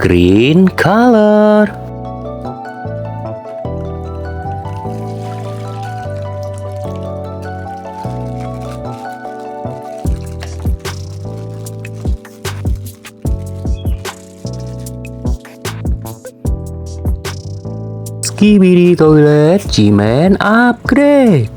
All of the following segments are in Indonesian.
Green color. Skibidi Toilet G-Man upgrade.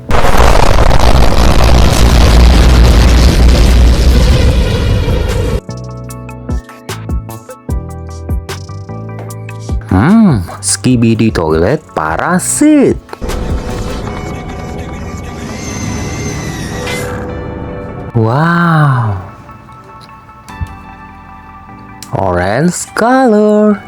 Skibidi Toilet Parasit. Wow. Orange color.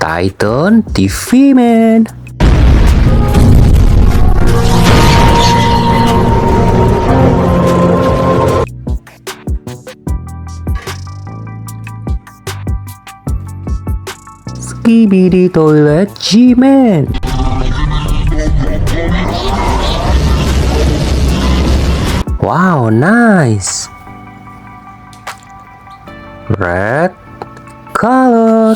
Titan TV Man. Skibidi Toilet G-Man. Wow, nice. Red color.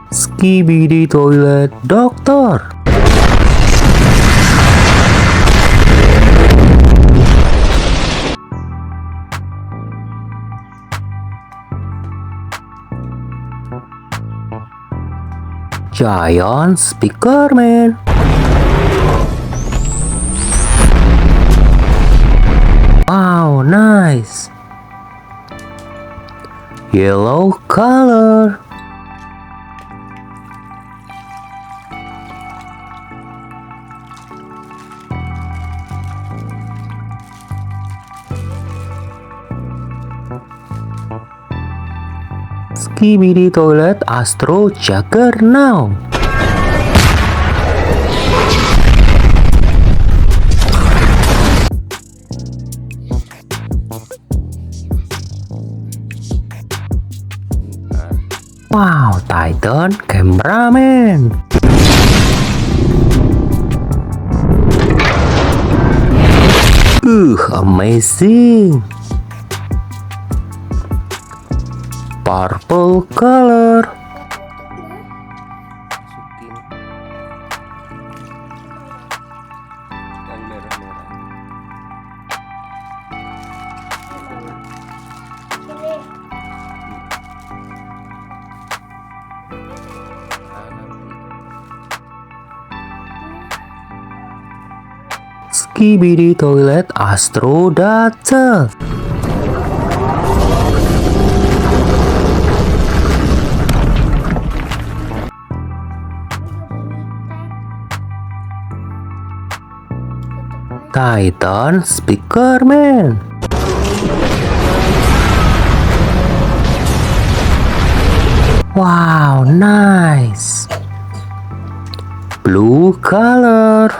Skibidi Toilet Doctor. Giant Speaker Man. Wow, nice. Yellow color. Skibidi Toilet Astro Juggernaut. Wow, Titan Cameraman. Amazing. Purple color. Skibidi Toilet Astro Data. Titan Speaker Man. Wow, nice. Blue color.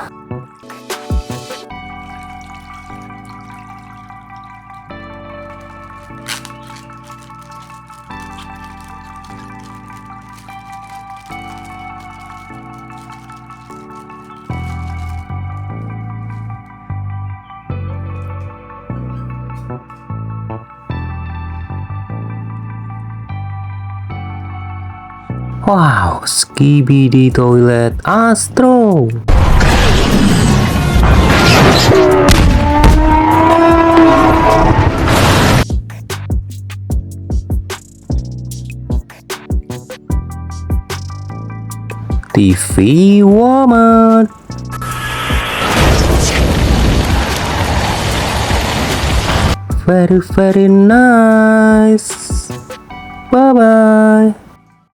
Wow, Skibidi Toilet Astro. TV Woman. Very nice. Bye bye.